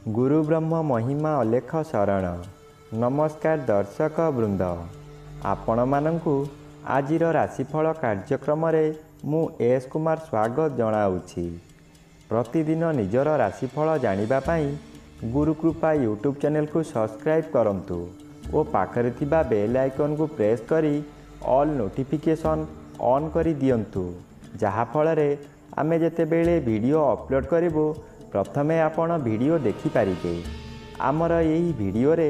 गुरु ब्रह्म महिमा अलेख शरण। नमस्कार दर्शक वृंद, आपण मानंकु आजिर राशिफल कार्यक्रम मु एस कुमार स्वागत जनाऊँगी। प्रतिदिन निजर राशिफल जानिबा पाई गुरुकृपा यूट्यूब चैनल को सब्सक्राइब करंतु और पाखरे थिबा बेल आइकन को प्रेस करी ऑल नोटिफिकेशन ऑन करी दियंतु, जहा फଳରେ आमे जेतेबेले वीडियो अपलोड करिवो प्रथमे आपण वीडियो देखि पारिबे। आमर यही वीडियो रे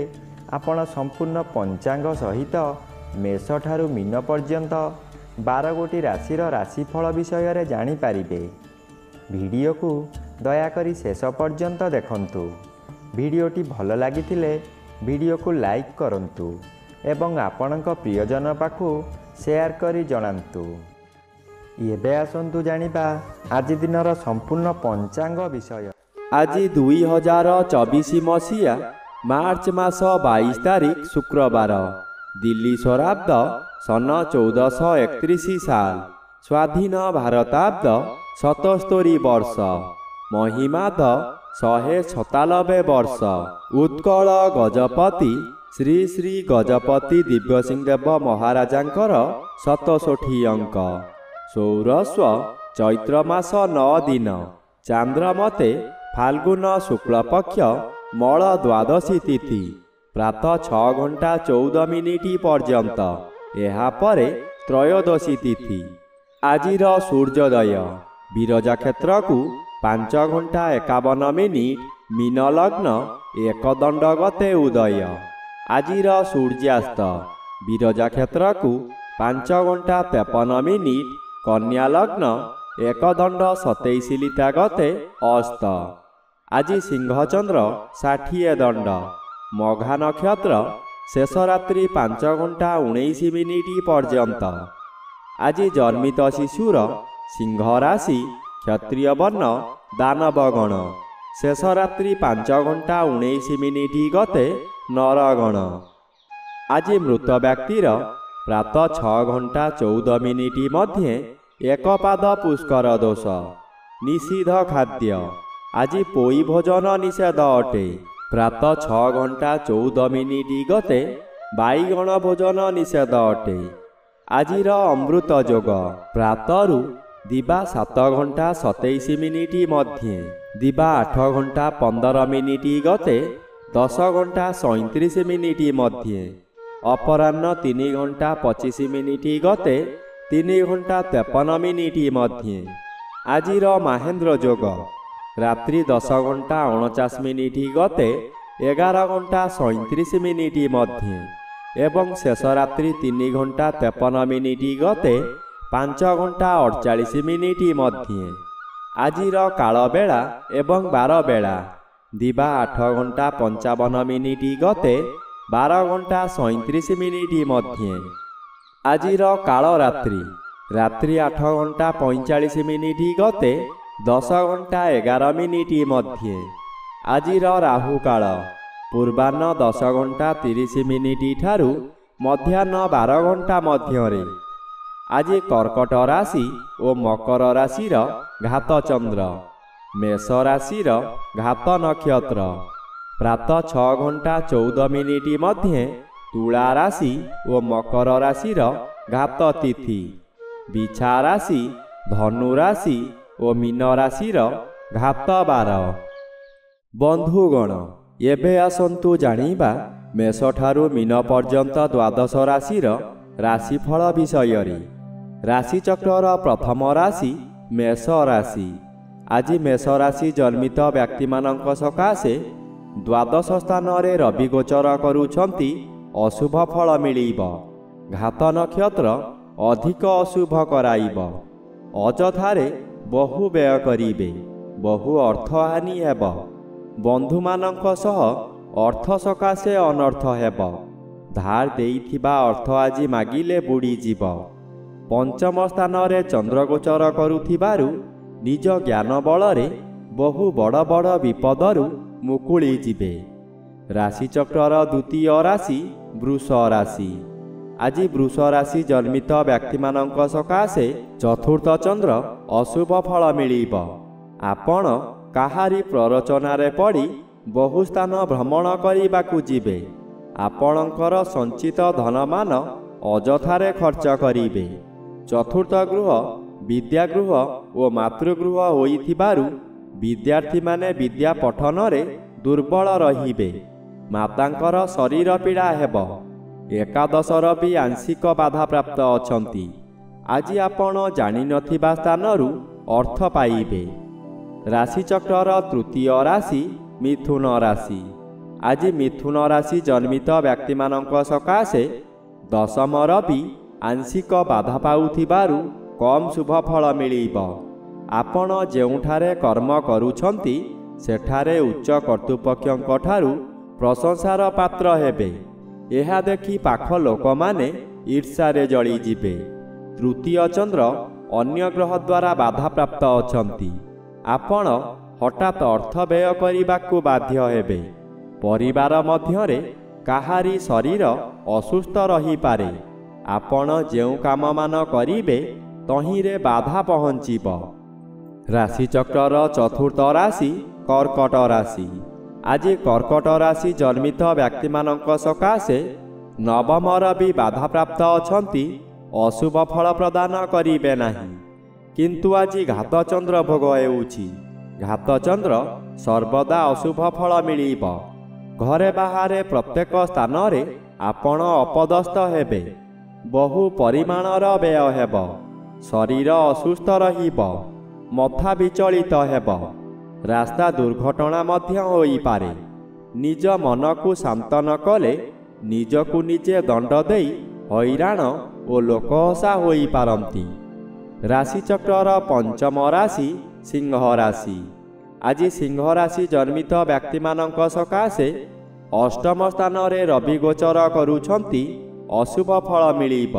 आपण संपूर्ण पंचांग सहित मेष ठारू मीन पर्यंत 12 गोटी राशिर राशिफल विषय रे जानि पारिबे। वीडियो को दयाकरी शेष पर्यंत देखंतु। वीडियोटी भल लागिथिले वीडियो को लाइक करंतु एवं आपणक प्रियजन पाखु शेयर करी जणांतु। एबे आसंतु जानिबा आज दिनर संपूर्ण पंचांग विषय। आज 2024 मसीहा मार्च मास 22 तारिख शुक्रवार, दिल्ली स्वराब्द सन 1431 साल, स्वाधीन भारताब्द 77 वर्ष, महिमाद 197 वर्ष। उत्कल गजपति श्री श्री गजपति दिव्यसिंहदेव महाराजांकर 67 अंक। सौरस्व चैत्र मास 9 दिन, चांद्रमते फाल्गुन शुक्ल पक्ष मल द्वादशी तिथि, प्रातः 6 घंटा 14 मिनिट पर्यंत, एहा परे त्रयोदशी तिथि। आजिर सूर्योदय विरजा क्षेत्र को 5 घंटा 51 मिनिट मीन लग्न एकदंड गते उदय। आजिर सूर्यास्त विरजा क्षेत्र को 5 घंटा 53 मिनिट कन्या लग्न एकदंड 27 लिता गते अस्त। आज सिंहचंद्र 60 दंड, मघा नक्षत्र शेष रात्रि 5 घंटा 19 मिनिट पर्यंत। आज जन्मित शिशुर सिंह राशि, क्षत्रिय वर्ण दानवगण, शेष रात्रि 5 घंटा 19 मिनिट गते नरगण। आज मृत व्यक्तिर प्रातः 6 घंटा 14 मिनिट मध्ये एक पाद पुष्कर दोष। निषिद्ध खाद्य आज पोई भोजन निषेध अटे। प्रातः 6 घंटा 14 मिनिट गते बाईगण भोजन निषेध अटे। आजिर अमृत योग प्रातरु दिबा 7 घंटा 27 मिनिट मध्ये, दिबा 8 घंटा 15 मिनिट गते 10 घंटा 37 मिनिट मध्ये, अपराह्न 3 घंटा 25 मिनिट गते 3 घंटा 53 मिनिट मध्ये। आजिर महेंद्र योग रात्रि 10 घंटा 49 मिनिट गते 11 घंटा 37 मिनिट मध्ये एवं शेष रात्रि 3 घंटा 53 मिनिट गते 5 घंटा 48 मिनिट मध्ये। आजिर काल बेला एवं 12 बेला दिबा 8 घंटा 55 मिनिट गते 12 घंटा 37 मिनिट मध्ये। आजिर काल रात्रि रात्रि 8 घंटा 45 मिनिट गते 10 घंटा 11 मिनिट मध्ये। आजिर राहु काल पूर्वाह्न 10 घंटा 30 मिनिट ठारू मध्याह्न 12 घंटा मध्यरे। आज कर्कट राशि और मकर राशिर घात चंद्र, मेष राशिर घात नक्षत्र, प्रातः 6 घंटा 14 मिनिट मध्ये तुला राशि और मकर राशिर घात तिथि, बिछा राशि धनु राशि और मीन राशिर घात 12। बंधुगण, एबे आसंतु जानिबा मेष ठारू मीन पर्यंत द्वादश राशिर राशिफल विषय रे। राशिचक्रर प्रथम राशि मेष राशि। आज मेष राशि जन्मित व्यक्ति मानक सकाशे द्वादश स्थान रे रवि गोचर करुछंती, अशुभ फल मिलिब। घात नक्षत्र अधिक अशुभ कराइब। अजथारे बहु व्यय करिबे, बहु अर्थ हानि हेब। बंधु मानक सह अर्थ सकाशे अनर्थ हेब। धार देइथिबा अर्थ आज मागिले बुड़ी जीव। पंचम स्थान रे चंद्र गोचर करुथिबारु निज ज्ञान बलरे बहु बड़ बड़ विपदरु मुकुली जिबे। राशिचक्रर द्वितीय राशि वृष राशि। आज वृष राशि जन्मित व्यक्ति मानक सकाशे चतुर्थ चंद्र अशुभ फल मिलिब। आपण काहारी प्ररोचनारे पड़ी ବହୁ ସ୍ଥାନ ଭ୍ରମଣ କରିବାକୁ ଯିବେ। ଆପଣଙ୍କର ସଞ୍ଚିତ ଧନମାନ ଅଯଥାରେ ଖର୍ଚ୍ଚ କରିବେ। ଚତୁର୍ଥ ଗୃହ ବିଦ୍ୟାଗୃହ ଓ ମାତୃଗୃହ ହୋଇଥିବାରୁ ବିଦ୍ୟାର୍ଥୀମାନେ ବିଦ୍ୟା ପଠନରେ ଦୁର୍ବଳ ରହିବେ। ମାତାଙ୍କର ଶରୀର ପୀଡ଼ା ହେବ। ଏକାଦଶର ବି ଆଂଶିକ ବାଧାପ୍ରାପ୍ତ ଅଛନ୍ତି। ଆଜି ଆପଣ ଜାଣିନଥିବା ସ୍ଥାନରୁ ଅର୍ଥ ପାଇବେ। ରାଶିଚକ୍ରର ତୃତୀୟ ରାଶି ମିଥୁନ ରାଶି। ଆଜି ମିଥୁନ ରାଶି ଜନ୍ମିତ ବ୍ୟକ୍ତିମାନଙ୍କ ସକାଶେ ଦଶମର ବି ଆଂଶିକ ବାଧା ପାଉଥିବାରୁ କମ୍ ଶୁଭ ଫଳ ମିଳିବ। ଆପଣ ଯେଉଁଠାରେ କର୍ମ କରୁଛନ୍ତି ସେଠାରେ ଉଚ୍ଚ କର୍ତ୍ତୃପକ୍ଷଙ୍କ ଠାରୁ ପ୍ରଶଂସାର ପାତ୍ର ହେବେ। ଏହା ଦେଖି ପାଖ ଲୋକମାନେ ଈର୍ଷାରେ ଜଳିଯିବେ। ତୃତୀୟ ଚନ୍ଦ୍ର ଅନ୍ୟ ଗ୍ରହ ଦ୍ୱାରା ବାଧାପ୍ରାପ୍ତ ଅଛନ୍ତି। ଆପଣ ହଠାତ୍ ଅର୍ଥ ବ୍ୟୟ କରିବାକୁ ବାଧ୍ୟ ହେବେ। ପରିବାର ମଧ୍ୟରେ କାହାରି ଶରୀର ଅସୁସ୍ଥ ରହିପାରେ। ଆପଣ ଯେଉଁ କାମମାନ କରିବେ ତହିଁରେ ବାଧା ପହଞ୍ଚିବ। ରାଶିଚକ୍ରର ଚତୁର୍ଥ ରାଶି କର୍କଟ ରାଶି। ଆଜି କର୍କଟ ରାଶି ଜନ୍ମିତ ବ୍ୟକ୍ତିମାନଙ୍କ ସକାଶେ ନବମର ବି ବାଧାପ୍ରାପ୍ତ ଅଛନ୍ତି। ଅଶୁଭ ଫଳ ପ୍ରଦାନ କରିବେ ନାହିଁ। କିନ୍ତୁ ଆଜି ଘାତଚନ୍ଦ୍ର ଭୋଗ ହେଉଛି। ଘାତଚନ୍ଦ୍ର ସର୍ବଦା ଅଶୁଭ ଫଳ ମିଳିବ। ଘରେ ବାହାରେ ପ୍ରତ୍ୟେକ ସ୍ଥାନରେ ଆପଣ ଅପଦସ୍ଥ ହେବେ। ବହୁ ପରିମାଣର ବ୍ୟୟ ହେବ। ଶରୀର ଅସୁସ୍ଥ ରହିବ। ମଥା ବିଚଳିତ ହେବ। ରାସ୍ତା ଦୁର୍ଘଟଣା ମଧ୍ୟ ହୋଇପାରେ। ନିଜ ମନକୁ ଶାନ୍ତ ନ କଲେ ନିଜକୁ ନିଜେ ଦଣ୍ଡ ଦେଇ ହଇରାଣ ଓ ଲୋକହସା ହୋଇପାରନ୍ତି। ରାଶିଚକ୍ରର ପଞ୍ଚମ ରାଶି ସିଂହ ରାଶି। ଆଜି ସିଂହ ରାଶି ଜନ୍ମିତ ବ୍ୟକ୍ତିମାନଙ୍କ ସକାଶେ ଅଷ୍ଟମ ସ୍ଥାନରେ ରବି ଗୋଚର କରୁଛନ୍ତି। ଅଶୁଭ ଫଳ ମିଳିବ।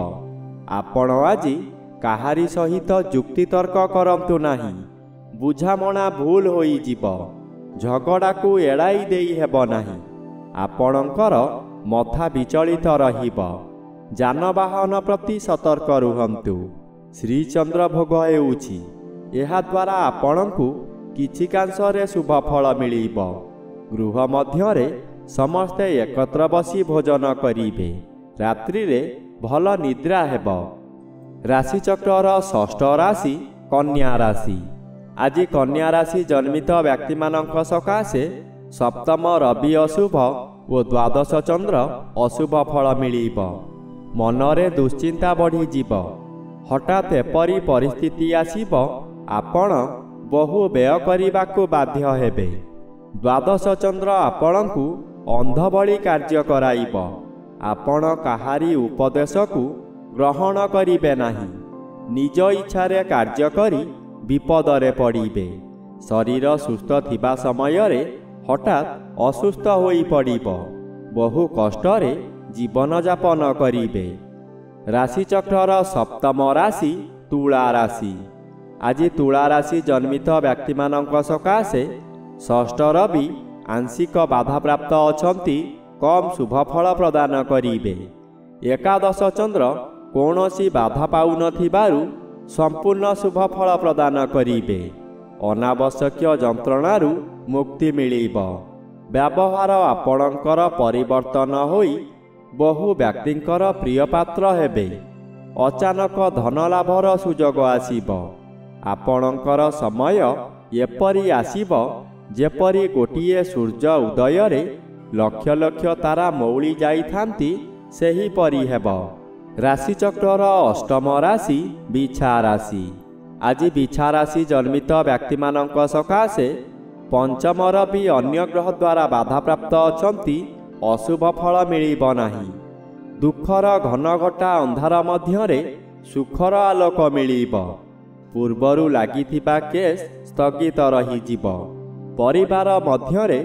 ଆପଣ ଆଜି କାହାରି ସହିତ ଯୁକ୍ତିତର୍କ କରନ୍ତୁ ନାହିଁ। ବୁଝାମଣା ଭୁଲ ହୋଇଯିବ। ଝଗଡ଼ାକୁ ଏଡ଼ାଇ ଦେଇ ହେବ ନାହିଁ। ଆପଣଙ୍କର ମଥା ବିଚଳିତ ରହିବ। ଯାନବାହନ ପ୍ରତି ସତର୍କ ରୁହନ୍ତୁ। ଶ୍ରୀଚନ୍ଦ୍ର ଭୋଗ ହେଉଛି। ଏହାଦ୍ୱାରା ଆପଣଙ୍କୁ କିଛି କାଂଶରେ ଶୁଭ ଫଳ ମିଳିବ। ଗୃହ ମଧ୍ୟରେ ସମସ୍ତେ ଏକତ୍ର ବସି ଭୋଜନ କରିବେ। ରାତ୍ରିରେ ଭଲ ନିଦ୍ରା ହେବ। ରାଶିଚକ୍ରର ଷଷ୍ଠ ରାଶି କନ୍ୟା ରାଶି। ଆଜି କନ୍ୟା ରାଶି ଜନ୍ମିତ ବ୍ୟକ୍ତିମାନଙ୍କ ସକାଶେ ସପ୍ତମ ରବି ଅଶୁଭ ଓ ଦ୍ୱାଦଶ ଚନ୍ଦ୍ର ଅଶୁଭ ଫଳ ମିଳିବ। ମନରେ ଦୁଶ୍ଚିନ୍ତା ବଢ଼ିଯିବ। ହଠାତ୍ ଏପରି ପରିସ୍ଥିତି ଆସିବ ଆପଣ ବହୁ ବ୍ୟୟ କରିବାକୁ ବାଧ୍ୟ ହେବେ। ଦ୍ୱାଦଶ ଚନ୍ଦ୍ର ଆପଣଙ୍କୁ ଅନ୍ଧ ଭଳି କାର୍ଯ୍ୟ କରାଇବ। ଆପଣ କାହାରି ଉପଦେଶକୁ ଗ୍ରହଣ କରିବେ ନାହିଁ। ନିଜ ଇଚ୍ଛାରେ କାର୍ଯ୍ୟ କରି ବିପଦରେ ପଡ଼ିବେ। ଶରୀର ସୁସ୍ଥ ଥିବା ସମୟରେ ହଠାତ୍ ଅସୁସ୍ଥ ହୋଇପଡ଼ିବ। ବହୁ କଷ୍ଟରେ ଜୀବନଯାପନ କରିବେ। ରାଶିଚକ୍ରର ସପ୍ତମ ରାଶି ତୁଳା ରାଶି। ଆଜି ତୁଳା ରାଶି ଜନ୍ମିତ ବ୍ୟକ୍ତିମାନଙ୍କ ସକାଶେ ଷଷ୍ଠ ରବି ଆଂଶିକ ବାଧାପ୍ରାପ୍ତ ଅଛନ୍ତି। କମ୍ ଶୁଭ ଫଳ ପ୍ରଦାନ କରିବେ। ଏକାଦଶ ଚନ୍ଦ୍ର କୌଣସି ବାଧା ପାଉନଥିବାରୁ ସମ୍ପୂର୍ଣ୍ଣ ଶୁଭ ଫଳ ପ୍ରଦାନ କରିବେ। ଅନାବଶ୍ୟକୀୟ ଯନ୍ତ୍ରଣାରୁ ମୁକ୍ତି ମିଳିବ। ବ୍ୟବହାର ଆପଣଙ୍କର ପରିବର୍ତ୍ତନ ହୋଇ ବହୁ ବ୍ୟକ୍ତିଙ୍କର ପ୍ରିୟ ପାତ୍ର ହେବେ। ଅଚାନକ ଧନ ଲାଭର ସୁଯୋଗ ଆସିବ। ଆପଣଙ୍କର ସମୟ ଏପରି ଆସିବ ଯେପରି ଗୋଟିଏ ସୂର୍ଯ୍ୟ ଉଦୟରେ ଲକ୍ଷ ଲକ୍ଷ ତାରା ମଉଳି ଯାଇଥାନ୍ତି ସେହିପରି ହେବ। ରାଶିଚକ୍ରର ଅଷ୍ଟମ ରାଶି ବିଛା ରାଶି। ଆଜି ବିଛା ରାଶି ଜନ୍ମିତ ବ୍ୟକ୍ତିମାନଙ୍କ ସକାଶେ ପଞ୍ଚମର ବି ଅନ୍ୟ ଗ୍ରହ ଦ୍ୱାରା ବାଧାପ୍ରାପ୍ତ ଅଛନ୍ତି। ଅଶୁଭ ଫଳ ମିଳିବ ନାହିଁ। ଦୁଃଖର ଘନଘଟା ଅନ୍ଧାର ମଧ୍ୟରେ ସୁଖର ଆଲୋକ ମିଳିବ। ପୂର୍ବରୁ ଲାଗିଥିବା କେସ୍ ସ୍ଥଗିତ ରହିଯିବ। ପରିବାର ମଧ୍ୟରେ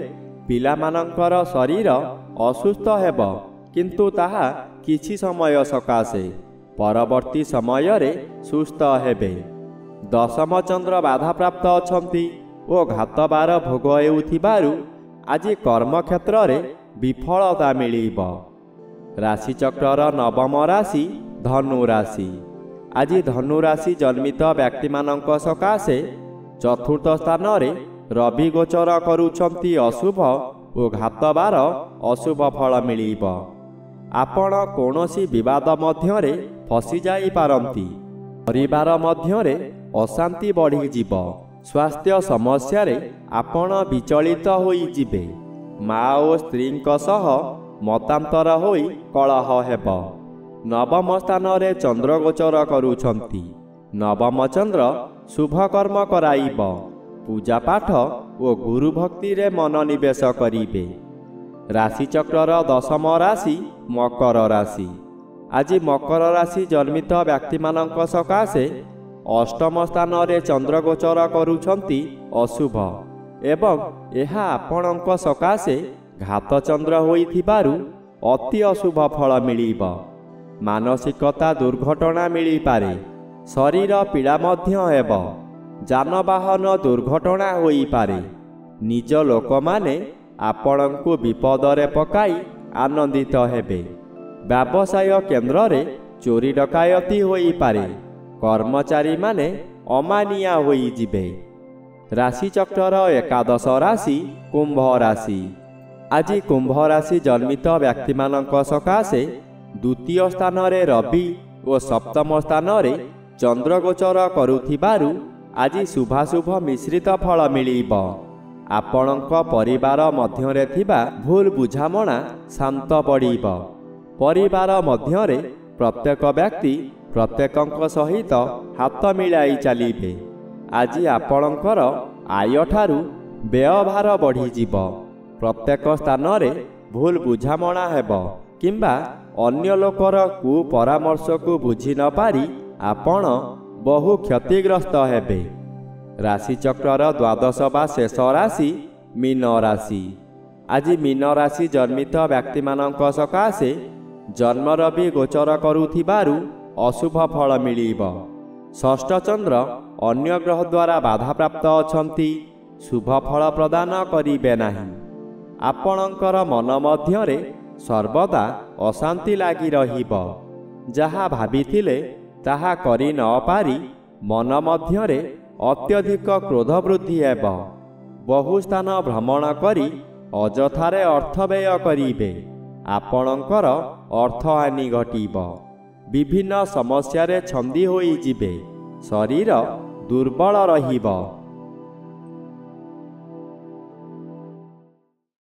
ପିଲାମାନଙ୍କର ଶରୀର ଅସୁସ୍ଥ ହେବ, କିନ୍ତୁ ତାହା କିଛି ସମୟ ସକାଶେ। ପରବର୍ତ୍ତୀ ସମୟରେ ସୁସ୍ଥ ହେବେ। ଦଶମ ଚନ୍ଦ୍ର ବାଧାପ୍ରାପ୍ତ ଅଛନ୍ତି ଓ ଘାତବାର ଭୋଗ ହେଉଥିବାରୁ ଆଜି କର୍ମକ୍ଷେତ୍ରରେ ବିଫଳତା ମିଳିବ। ରାଶିଚକ୍ରର ନବମ ରାଶି ଧନୁ ରାଶି। ଆଜି ଧନୁ ରାଶି ଜନ୍ମିତ ବ୍ୟକ୍ତିମାନଙ୍କ ସକାଶେ ଚତୁର୍ଥ ସ୍ଥାନରେ ରବି ଗୋଚର କରୁଛନ୍ତି। ଅଶୁଭ ଓ ଘାତବାର ଅଶୁଭ ଫଳ ମିଳିବ। ଆପଣ କୌଣସି ବିବାଦ ମଧ୍ୟରେ ଫସିଯାଇପାରନ୍ତି। ପରିବାର ମଧ୍ୟରେ ଅଶାନ୍ତି ବଢ଼ିଯିବ। ସ୍ୱାସ୍ଥ୍ୟ ସମସ୍ୟାରେ ଆପଣ ବିଚଳିତ ହୋଇଯିବେ। ମା ଓ ସ୍ତ୍ରୀଙ୍କ ସହ ମତାନ୍ତର ହୋଇ କଳହ ହେବ। ନବମ ସ୍ଥାନରେ ଚନ୍ଦ୍ର ଗୋଚର କରୁଛନ୍ତି। ନବମ ଚନ୍ଦ୍ର ଶୁଭକର୍ମ କରାଇବ। ପୂଜାପାଠ ଓ ଗୁରୁଭକ୍ତିରେ ମନୋନିବେଶ କରିବେ। ରାଶିଚକ୍ରର ଦଶମ ରାଶି ମକର ରାଶି। ଆଜି ମକର ରାଶି ଜନ୍ମିତ ବ୍ୟକ୍ତିମାନଙ୍କ ସକାଶେ ଅଷ୍ଟମ ସ୍ଥାନରେ ଚନ୍ଦ୍ର ଗୋଚର କରୁଛନ୍ତି ଅଶୁଭ ଏବଂ ଏହା ଆପଣଙ୍କ ସକାଶେ ଘାତଚନ୍ଦ୍ର ହୋଇଥିବାରୁ ଅତି ଅଶୁଭ ଫଳ ମିଳିବ। ମାନସିକତା ଦୁର୍ଘଟଣା ମିଳିପାରେ। ଶରୀର ପୀଡ଼ା ମଧ୍ୟ ହେବ। ଯାନବାହନ ଦୁର୍ଘଟଣା ହୋଇପାରେ। ନିଜ ଲୋକମାନେ ଆପଣଙ୍କୁ ବିପଦରେ ପକାଇ ଆନନ୍ଦିତ ହେବେ। ବ୍ୟବସାୟ କେନ୍ଦ୍ରରେ ଚୋରି ଡକାୟତି ହୋଇପାରେ। କର୍ମଚାରୀମାନେ ଅମାନିଆ ହୋଇଯିବେ। ରାଶିଚକ୍ରର ଏକାଦଶ ରାଶି କୁମ୍ଭ ରାଶି। ଆଜି କୁମ୍ଭ ରାଶି ଜନ୍ମିତ ବ୍ୟକ୍ତିମାନଙ୍କ ସକାଶେ ଦ୍ୱିତୀୟ ସ୍ଥାନରେ ରବି ଓ ସପ୍ତମ ସ୍ଥାନରେ ଚନ୍ଦ୍ର ଗୋଚର କରୁଥିବାରୁ ଆଜି ଶୁଭାଶୁଭ ମିଶ୍ରିତ ଫଳ ମିଳିବ। ଆପଣଙ୍କ ପରିବାର ମଧ୍ୟରେ ଥିବା ଭୁଲ ବୁଝାମଣା ଶାନ୍ତ ପଡ଼ିବ। ପରିବାର ମଧ୍ୟରେ ପ୍ରତ୍ୟେକ ବ୍ୟକ୍ତି ପ୍ରତ୍ୟେକଙ୍କ ସହିତ ହାତ ମିଳାଇ ଚାଲିବେ। ଆଜି ଆପଣଙ୍କର ଆୟଠାରୁ ବ୍ୟୟଭାର ବଢ଼ିଯିବ। ପ୍ରତ୍ୟେକ ସ୍ଥାନରେ ଭୁଲ ବୁଝାମଣା ହେବ କିମ୍ବା ଅନ୍ୟ ଲୋକର କୁପରାମର୍ଶକୁ ବୁଝି ନ ପାରି ଆପଣ ବହୁ କ୍ଷତିଗ୍ରସ୍ତ ହେବେ। ରାଶିଚକ୍ରର ଦ୍ୱାଦଶ ବା ଶେଷ ରାଶି ମୀନ ରାଶି। ଆଜି ମୀନ ରାଶି ଜନ୍ମିତ ବ୍ୟକ୍ତିମାନଙ୍କ ସକାଶେ ଜନ୍ମରବି ଗୋଚର କରୁଥିବାରୁ ଅଶୁଭ ଫଳ ମିଳିବ। ଷଷ୍ଠ ଚନ୍ଦ୍ର ଅନ୍ୟ ଗ୍ରହ ଦ୍ୱାରା ବାଧାପ୍ରାପ୍ତ ଅଛନ୍ତି। ଶୁଭ ଫଳ ପ୍ରଦାନ କରିବେ ନାହିଁ। ଆପଣଙ୍କର ମନ ମଧ୍ୟରେ ସର୍ବଦା ଅଶାନ୍ତି ଲାଗି ରହିବ। ଯାହା ଭାବିଥିଲେ ତାହା କରି ନ ପାରି ମନ ମଧ୍ୟରେ ଅତ୍ୟଧିକ କ୍ରୋଧ ବୃଦ୍ଧି ହେବ। ବହୁ ସ୍ଥାନ ଭ୍ରମଣ କରି ଅଯଥାରେ ଅର୍ଥ ବ୍ୟୟ କରିବେ। ଆପଣଙ୍କର ଅର୍ଥହାନି ଘଟିବ। ବିଭିନ୍ନ ସମସ୍ୟାରେ ଛନ୍ଦି ହୋଇଯିବେ। ଶରୀର ଦୁର୍ବଳ ରହିବ।